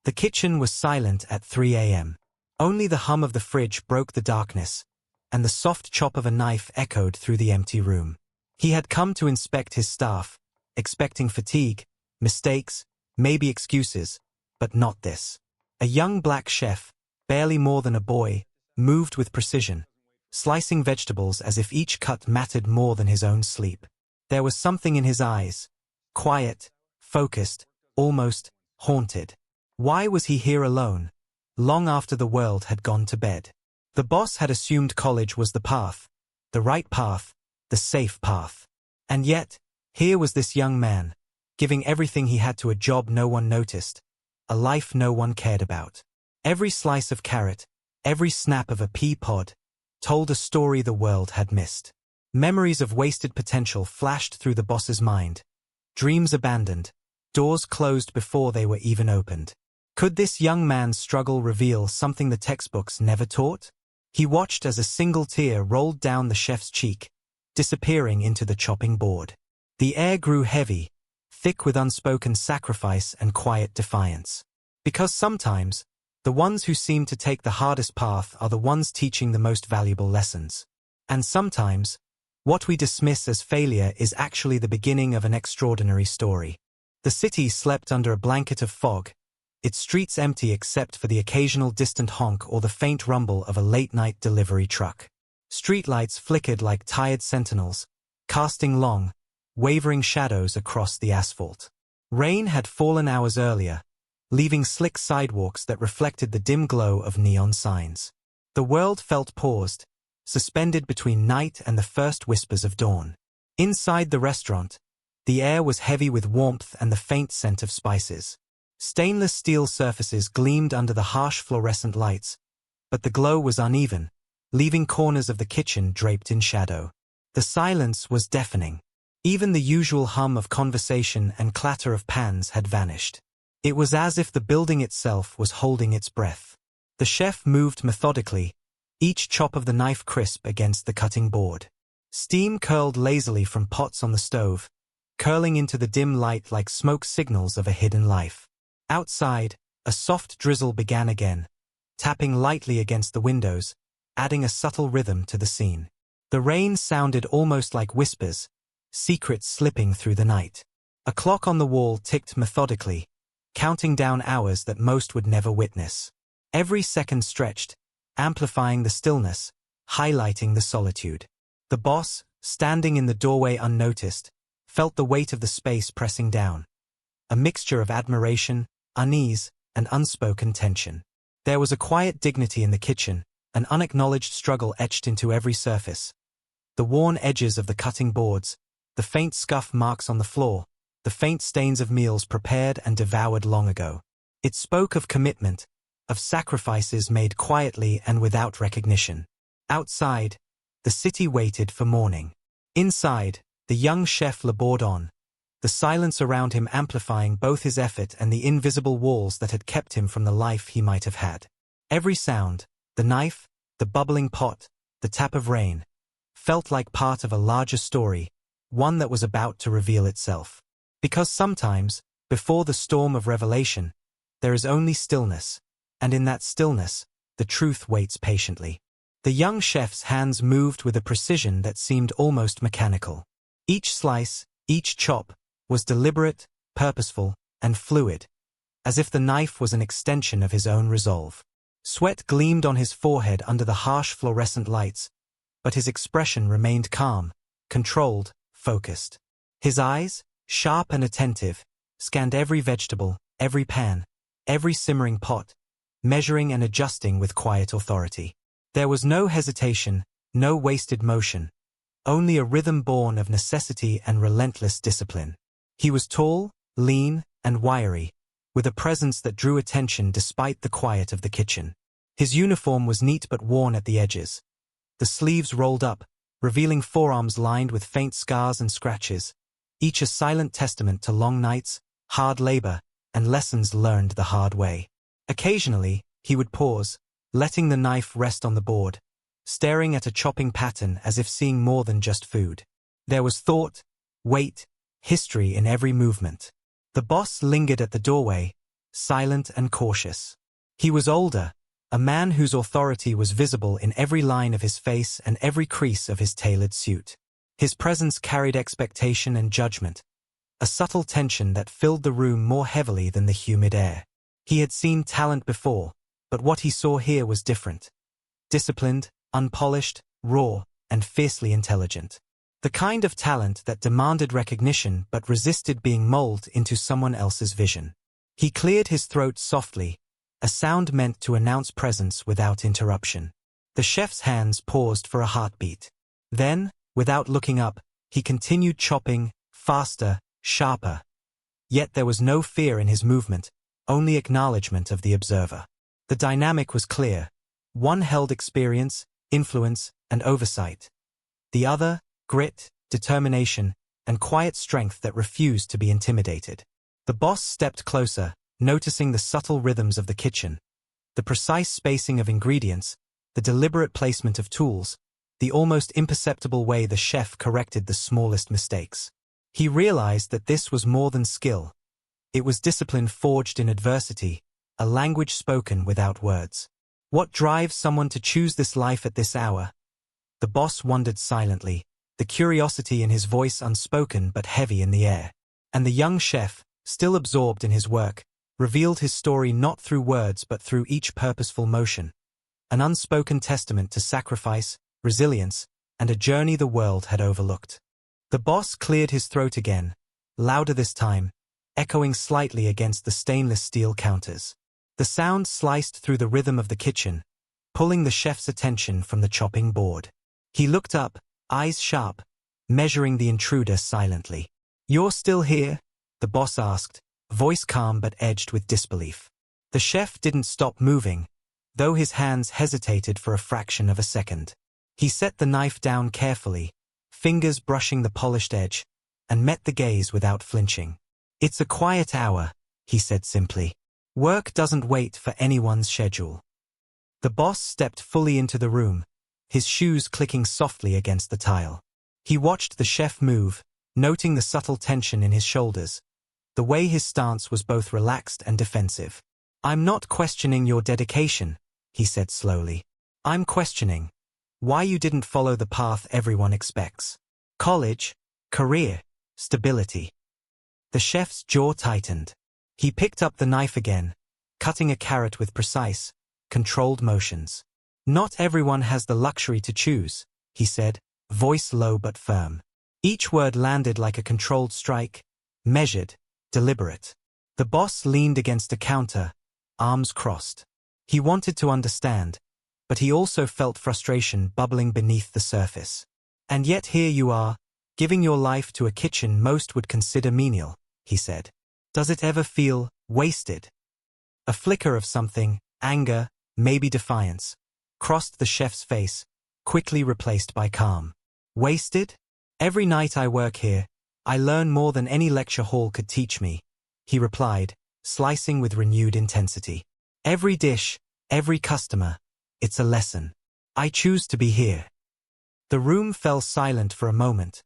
The kitchen was silent at 3 a.m. Only the hum of the fridge broke the darkness, and the soft chop of a knife echoed through the empty room. He had come to inspect his staff, expecting fatigue, mistakes, maybe excuses, but not this. A young black chef, barely more than a boy, moved with precision, slicing vegetables as if each cut mattered more than his own sleep. There was something in his eyes, quiet, focused, almost haunted. Why was he here alone, long after the world had gone to bed? The boss had assumed college was the path, the right path, the safe path. And yet, here was this young man, giving everything he had to a job no one noticed, a life no one cared about. Every slice of carrot, every snap of a pea pod, told a story the world had missed. Memories of wasted potential flashed through the boss's mind. Dreams abandoned, doors closed before they were even opened. Could this young man's struggle reveal something the textbooks never taught? He watched as a single tear rolled down the chef's cheek, disappearing into the chopping board. The air grew heavy, thick with unspoken sacrifice and quiet defiance. Because sometimes, the ones who seem to take the hardest path are the ones teaching the most valuable lessons. And sometimes, what we dismiss as failure is actually the beginning of an extraordinary story. The city slept under a blanket of fog, its streets empty except for the occasional distant honk or the faint rumble of a late-night delivery truck. Streetlights flickered like tired sentinels, casting long, wavering shadows across the asphalt. Rain had fallen hours earlier, leaving slick sidewalks that reflected the dim glow of neon signs. The world felt paused, suspended between night and the first whispers of dawn. Inside the restaurant, the air was heavy with warmth and the faint scent of spices. Stainless steel surfaces gleamed under the harsh fluorescent lights, but the glow was uneven, leaving corners of the kitchen draped in shadow. The silence was deafening. Even the usual hum of conversation and clatter of pans had vanished. It was as if the building itself was holding its breath. The chef moved methodically, each chop of the knife crisp against the cutting board. Steam curled lazily from pots on the stove, curling into the dim light like smoke signals of a hidden life. Outside, a soft drizzle began again, tapping lightly against the windows, adding a subtle rhythm to the scene. The rain sounded almost like whispers, secrets slipping through the night. A clock on the wall ticked methodically, counting down hours that most would never witness. Every second stretched, amplifying the stillness, highlighting the solitude. The boss, standing in the doorway unnoticed, felt the weight of the space pressing down. A mixture of admiration, unease, and unspoken tension. There was a quiet dignity in the kitchen, an unacknowledged struggle etched into every surface. The worn edges of the cutting boards, the faint scuff marks on the floor, the faint stains of meals prepared and devoured long ago. It spoke of commitment, of sacrifices made quietly and without recognition. Outside, the city waited for morning. Inside, the young chef labored on, the silence around him amplifying both his effort and the invisible walls that had kept him from the life he might have had. Every sound, the knife, the bubbling pot, the tap of rain, felt like part of a larger story, one that was about to reveal itself. Because sometimes, before the storm of revelation, there is only stillness, and in that stillness, the truth waits patiently. The young chef's hands moved with a precision that seemed almost mechanical. Each slice, each chop, was deliberate, purposeful, and fluid, as if the knife was an extension of his own resolve. Sweat gleamed on his forehead under the harsh fluorescent lights, but his expression remained calm, controlled, focused. His eyes, sharp and attentive, scanned every vegetable, every pan, every simmering pot, measuring and adjusting with quiet authority. There was no hesitation, no wasted motion, only a rhythm born of necessity and relentless discipline. He was tall, lean, and wiry, with a presence that drew attention despite the quiet of the kitchen. His uniform was neat but worn at the edges. The sleeves rolled up, revealing forearms lined with faint scars and scratches, each a silent testament to long nights, hard labor, and lessons learned the hard way. Occasionally, he would pause, letting the knife rest on the board, staring at a chopping pattern as if seeing more than just food. There was thought, weight, history in every movement. The boss lingered at the doorway, silent and cautious. He was older, a man whose authority was visible in every line of his face and every crease of his tailored suit. His presence carried expectation and judgment, a subtle tension that filled the room more heavily than the humid air. He had seen talent before, but what he saw here was different. Disciplined, unpolished, raw, and fiercely intelligent. The kind of talent that demanded recognition but resisted being molded into someone else's vision. He cleared his throat softly, a sound meant to announce presence without interruption. The chef's hands paused for a heartbeat. Then, without looking up, he continued chopping, faster, sharper. Yet there was no fear in his movement, only acknowledgement of the observer. The dynamic was clear. One held experience, influence, and oversight. The other, grit, determination, and quiet strength that refused to be intimidated. The boss stepped closer, noticing the subtle rhythms of the kitchen, the precise spacing of ingredients, the deliberate placement of tools, the almost imperceptible way the chef corrected the smallest mistakes. He realized that this was more than skill. It was discipline forged in adversity, a language spoken without words. What drives someone to choose this life at this hour? The boss wondered silently, the curiosity in his voice unspoken but heavy in the air. And the young chef, still absorbed in his work, revealed his story not through words but through each purposeful motion. An unspoken testament to sacrifice, resilience, and a journey the world had overlooked. The boss cleared his throat again, louder this time, echoing slightly against the stainless steel counters. The sound sliced through the rhythm of the kitchen, pulling the chef's attention from the chopping board. He looked up, eyes sharp, measuring the intruder silently. "You're still here?" the boss asked, voice calm but edged with disbelief. The chef didn't stop moving, though his hands hesitated for a fraction of a second. He set the knife down carefully, fingers brushing the polished edge, and met the gaze without flinching. "It's a quiet hour," he said simply. "Work doesn't wait for anyone's schedule." The boss stepped fully into the room, his shoes clicking softly against the tile. He watched the chef move, noting the subtle tension in his shoulders. The way his stance was both relaxed and defensive. "I'm not questioning your dedication," he said slowly. "I'm questioning why you didn't follow the path everyone expects. College, career, stability." The chef's jaw tightened. He picked up the knife again, cutting a carrot with precise, controlled motions. "Not everyone has the luxury to choose," he said, voice low but firm. Each word landed like a controlled strike, measured, deliberate. The boss leaned against a counter, arms crossed. He wanted to understand, but he also felt frustration bubbling beneath the surface. "And yet here you are, giving your life to a kitchen most would consider menial," he said. "Does it ever feel wasted?" A flicker of something, anger, maybe defiance, crossed the chef's face, quickly replaced by calm. "Wasted? Every night I work here, I learn more than any lecture hall could teach me," he replied, slicing with renewed intensity. "Every dish, every customer, it's a lesson. I choose to be here." The room fell silent for a moment,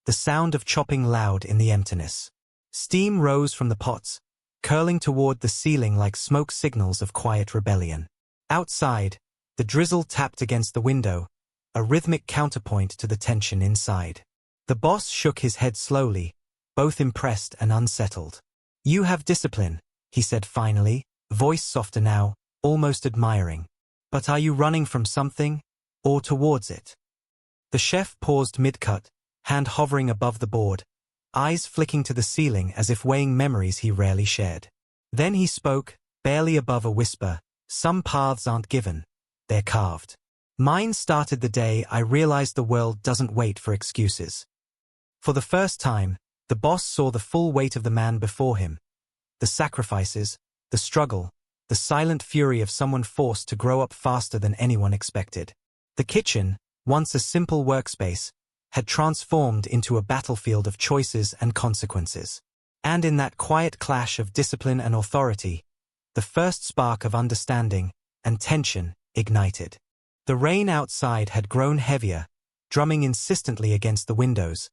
the sound of chopping loud in the emptiness. Steam rose from the pots, curling toward the ceiling like smoke signals of quiet rebellion. Outside, the drizzle tapped against the window, a rhythmic counterpoint to the tension inside. The boss shook his head slowly, both impressed and unsettled. "You have discipline," he said finally, voice softer now, almost admiring. "But are you running from something, or towards it?" The chef paused mid-cut, hand hovering above the board, eyes flicking to the ceiling as if weighing memories he rarely shared. Then he spoke, barely above a whisper, "Some paths aren't given, they're carved. Mine started the day I realized the world doesn't wait for excuses." For the first time, the boss saw the full weight of the man before him. The sacrifices, the struggle, the silent fury of someone forced to grow up faster than anyone expected. The kitchen, once a simple workspace, had transformed into a battlefield of choices and consequences. And in that quiet clash of discipline and authority, the first spark of understanding and tension ignited. The rain outside had grown heavier, drumming insistently against the windows,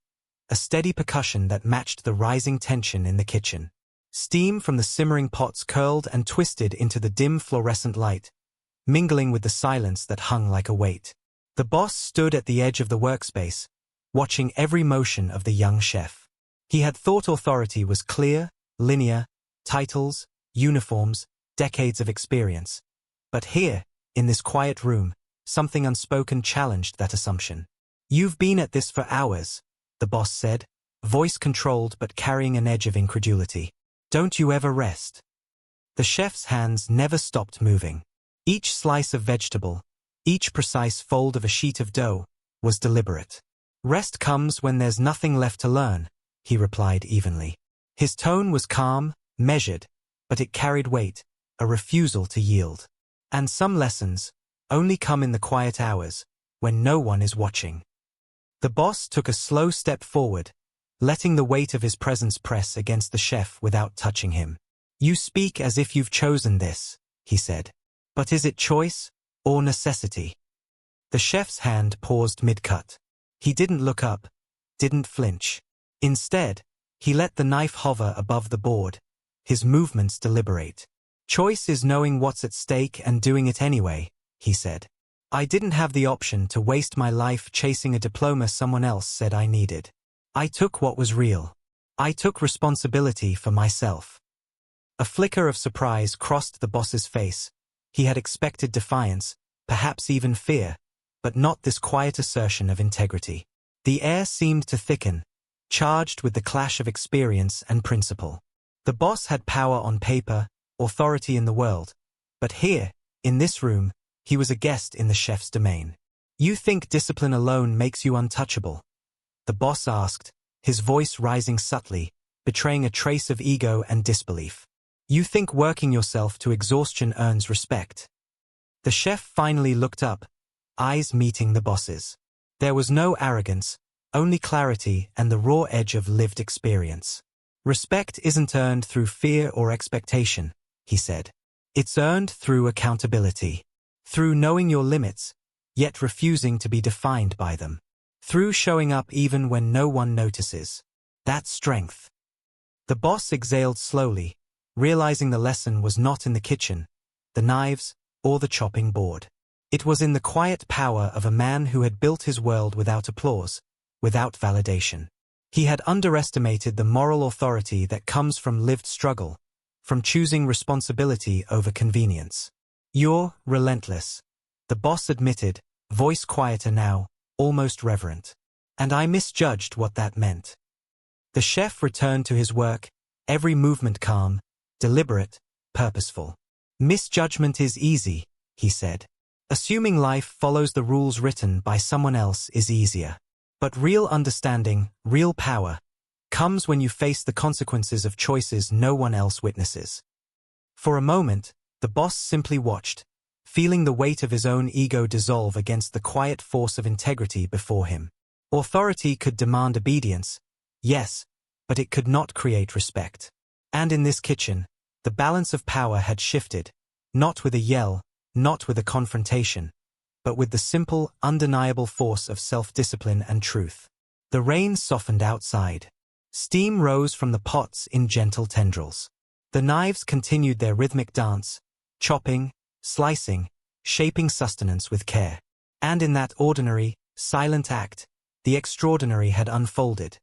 a steady percussion that matched the rising tension in the kitchen. Steam from the simmering pots curled and twisted into the dim fluorescent light, mingling with the silence that hung like a weight. The boss stood at the edge of the workspace, watching every motion of the young chef. He had thought authority was clear, linear, titles, uniforms, decades of experience. But here, in this quiet room, something unspoken challenged that assumption. "You've been at this for hours," the boss said, voice controlled but carrying an edge of incredulity. "Don't you ever rest?" The chef's hands never stopped moving. Each slice of vegetable, each precise fold of a sheet of dough, was deliberate. "Rest comes when there's nothing left to learn," he replied evenly. His tone was calm, measured, but it carried weight, a refusal to yield. And some lessons only come in the quiet hours, when no one is watching. The boss took a slow step forward, letting the weight of his presence press against the chef without touching him. "You speak as if you've chosen this," he said. "But is it choice or necessity?" The chef's hand paused mid-cut. He didn't look up, didn't flinch. Instead, he let the knife hover above the board, his movements deliberate. "Choice is knowing what's at stake and doing it anyway," he said. "I didn't have the option to waste my life chasing a diploma someone else said I needed. I took what was real. I took responsibility for myself." A flicker of surprise crossed the boss's face. He had expected defiance, perhaps even fear, but not this quiet assertion of integrity. The air seemed to thicken, charged with the clash of experience and principle. The boss had power on paper, authority in the world, but here, in this room, he was a guest in the chef's domain. "You think discipline alone makes you untouchable?" the boss asked, his voice rising subtly, betraying a trace of ego and disbelief. "You think working yourself to exhaustion earns respect?" The chef finally looked up, eyes meeting the boss's. There was no arrogance, only clarity and the raw edge of lived experience. "Respect isn't earned through fear or expectation," he said. "It's earned through accountability. Through knowing your limits, yet refusing to be defined by them. Through showing up even when no one notices. That's strength." The boss exhaled slowly, realizing the lesson was not in the kitchen, the knives, or the chopping board. It was in the quiet power of a man who had built his world without applause, without validation. He had underestimated the moral authority that comes from lived struggle, from choosing responsibility over convenience. "You're relentless," the boss admitted, voice quieter now, almost reverent. "And I misjudged what that meant." The chef returned to his work, every movement calm, deliberate, purposeful. "Misjudgment is easy," he said. "Assuming life follows the rules written by someone else is easier. But real understanding, real power, comes when you face the consequences of choices no one else witnesses." For a moment, the boss simply watched, feeling the weight of his own ego dissolve against the quiet force of integrity before him. Authority could demand obedience, yes, but it could not create respect. And in this kitchen, the balance of power had shifted, not with a yell, not with a confrontation, but with the simple, undeniable force of self-discipline and truth. The rain softened outside. Steam rose from the pots in gentle tendrils. The knives continued their rhythmic dance, chopping, slicing, shaping sustenance with care. And in that ordinary, silent act, the extraordinary had unfolded.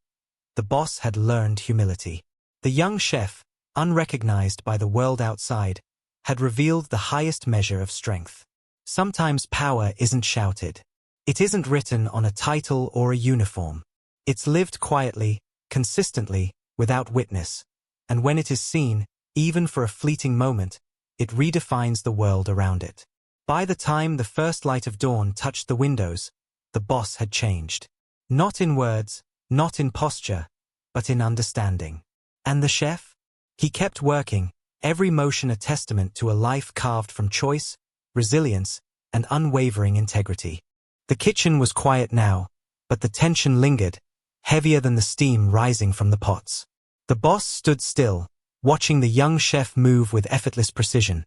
The boss had learned humility. The young chef, unrecognized by the world outside, had revealed the highest measure of strength. Sometimes power isn't shouted. It isn't written on a title or a uniform. It's lived quietly, consistently, without witness. And when it is seen, even for a fleeting moment, it redefines the world around it. By the time the first light of dawn touched the windows, the boss had changed. Not in words, not in posture, but in understanding. And the chef? He kept working, every motion a testament to a life carved from choice, resilience, and unwavering integrity. The kitchen was quiet now, but the tension lingered, heavier than the steam rising from the pots. The boss stood still, watching the young chef move with effortless precision,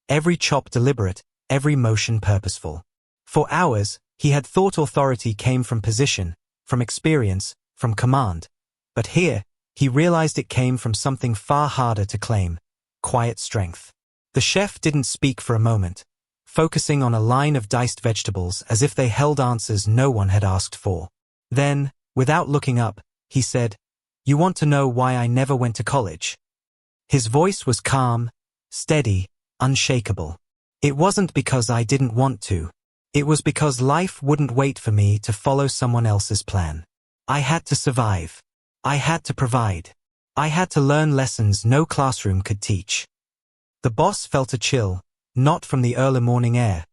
every chop deliberate, every motion purposeful. For hours, he had thought authority came from position, from experience, from command. But here, he realized it came from something far harder to claim: quiet strength. The chef didn't speak for a moment, focusing on a line of diced vegetables as if they held answers no one had asked for. Then, without looking up, he said, "You want to know why I never went to college?" His voice was calm, steady, unshakable. "It wasn't because I didn't want to. It was because life wouldn't wait for me to follow someone else's plan. I had to survive. I had to provide. I had to learn lessons no classroom could teach." The boss felt a chill, not from the early morning air,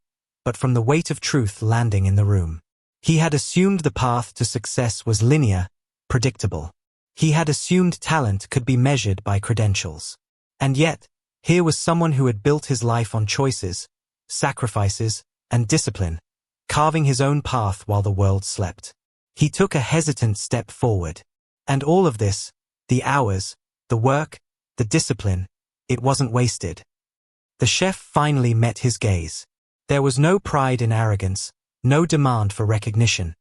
but from the weight of truth landing in the room. He had assumed the path to success was linear, predictable. He had assumed talent could be measured by credentials. And yet, here was someone who had built his life on choices, sacrifices, and discipline, carving his own path while the world slept. He took a hesitant step forward. And all of this, the hours, the work, the discipline, it wasn't wasted. The chef finally met his gaze. There was no pride in arrogance, no demand for recognition,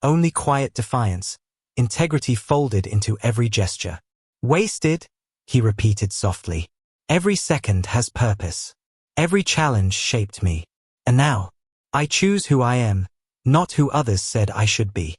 only quiet defiance, integrity folded into every gesture. "Wasted?" he repeated softly. "Every second has purpose. Every challenge shaped me. And now, I choose who I am, not who others said I should be."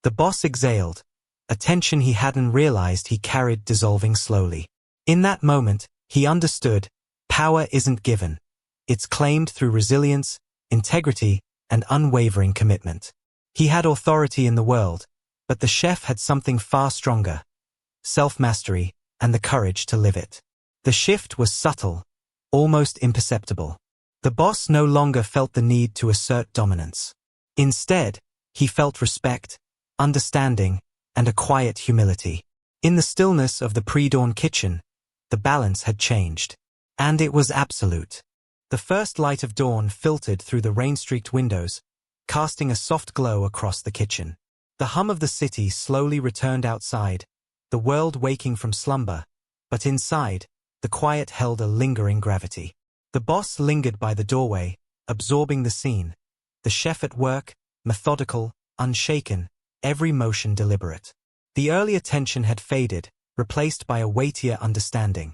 The boss exhaled, a tension he hadn't realized he carried dissolving slowly. In that moment, he understood, power isn't given. It's claimed through resilience, integrity, and unwavering commitment. He had authority in the world, but the chef had something far stronger: self-mastery and the courage to live it. The shift was subtle, almost imperceptible. The boss no longer felt the need to assert dominance. Instead, he felt respect, understanding, and a quiet humility. In the stillness of the pre-dawn kitchen, the balance had changed. And it was absolute. The first light of dawn filtered through the rain-streaked windows, casting a soft glow across the kitchen. The hum of the city slowly returned outside, the world waking from slumber, but inside, the quiet held a lingering gravity. The boss lingered by the doorway, absorbing the scene. The chef at work, methodical, unshaken, every motion deliberate. The earlier tension had faded, replaced by a weightier understanding.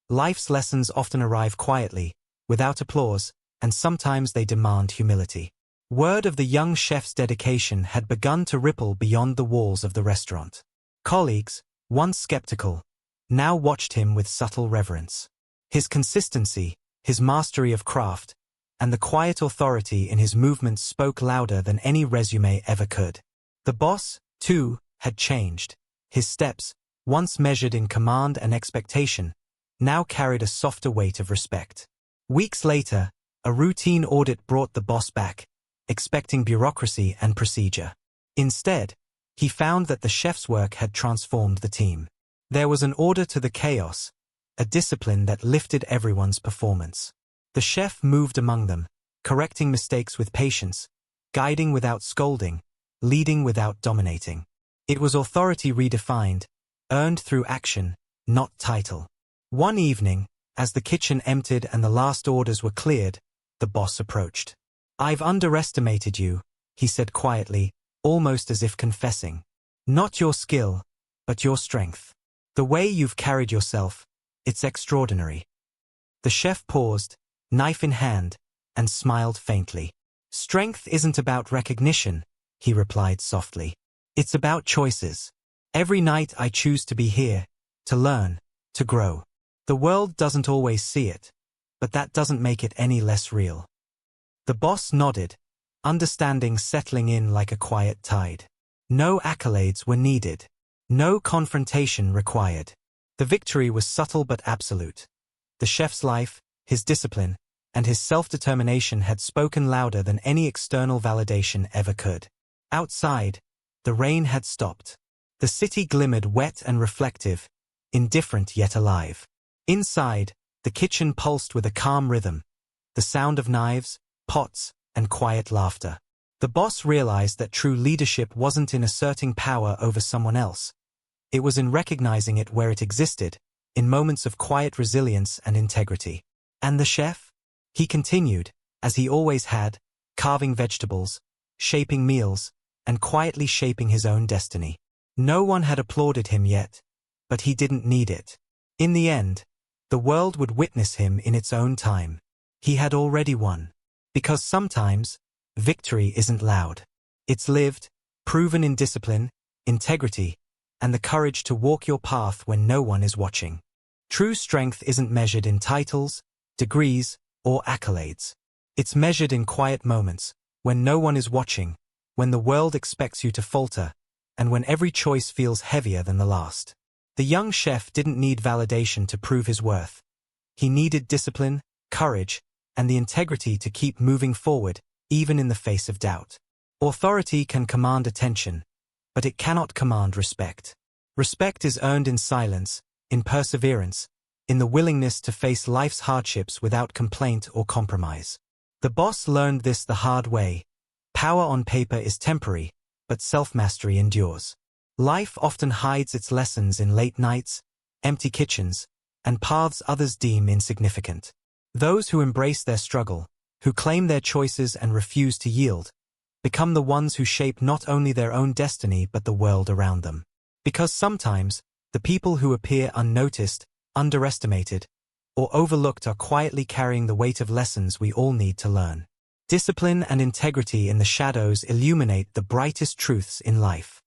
Life's lessons often arrive quietly, without applause, and sometimes they demand humility. Word of the young chef's dedication had begun to ripple beyond the walls of the restaurant. Colleagues, once skeptical, now watched him with subtle reverence. His consistency, his mastery of craft, and the quiet authority in his movements spoke louder than any resume ever could. The boss, too, had changed. His steps, once measured in command and expectation, now carried a softer weight of respect. Weeks later, a routine audit brought the boss back, expecting bureaucracy and procedure. Instead, he found that the chef's work had transformed the team. There was an order to the chaos, a discipline that lifted everyone's performance. The chef moved among them, correcting mistakes with patience, guiding without scolding, leading without dominating. It was authority redefined, earned through action, not title. One evening, as the kitchen emptied and the last orders were cleared, the boss approached. "I've underestimated you," he said quietly, almost as if confessing. "Not your skill, but your strength. The way you've carried yourself, it's extraordinary." The chef paused, knife in hand, and smiled faintly. "Strength isn't about recognition," he replied softly. "It's about choices. Every night I choose to be here, to learn, to grow. The world doesn't always see it, but that doesn't make it any less real." The boss nodded, understanding settling in like a quiet tide. No accolades were needed. No confrontation required. The victory was subtle but absolute. The chef's life, his discipline, and his self-determination had spoken louder than any external validation ever could. Outside, the rain had stopped. The city glimmered wet and reflective, indifferent yet alive. Inside, the kitchen pulsed with a calm rhythm, the sound of knives, pots, and quiet laughter. The boss realized that true leadership wasn't in asserting power over someone else. It was in recognizing it where it existed, in moments of quiet resilience and integrity. And the chef? He continued, as he always had, carving vegetables, shaping meals, and quietly shaping his own destiny. No one had applauded him yet, but he didn't need it. In the end, the world would witness him in its own time. He had already won. Because sometimes, victory isn't loud. It's lived, proven in discipline, integrity, and the courage to walk your path when no one is watching. True strength isn't measured in titles, degrees, or accolades. It's measured in quiet moments, when no one is watching, when the world expects you to falter, and when every choice feels heavier than the last. The young chef didn't need validation to prove his worth. He needed discipline, courage, and the integrity to keep moving forward, even in the face of doubt. Authority can command attention, but it cannot command respect. Respect is earned in silence, in perseverance, in the willingness to face life's hardships without complaint or compromise. The boss learned this the hard way. Power on paper is temporary, but self-mastery endures. Life often hides its lessons in late nights, empty kitchens, and paths others deem insignificant. Those who embrace their struggle, who claim their choices and refuse to yield, become the ones who shape not only their own destiny but the world around them. Because sometimes, the people who appear unnoticed, underestimated, or overlooked are quietly carrying the weight of lessons we all need to learn. Discipline and integrity in the shadows illuminate the brightest truths in life.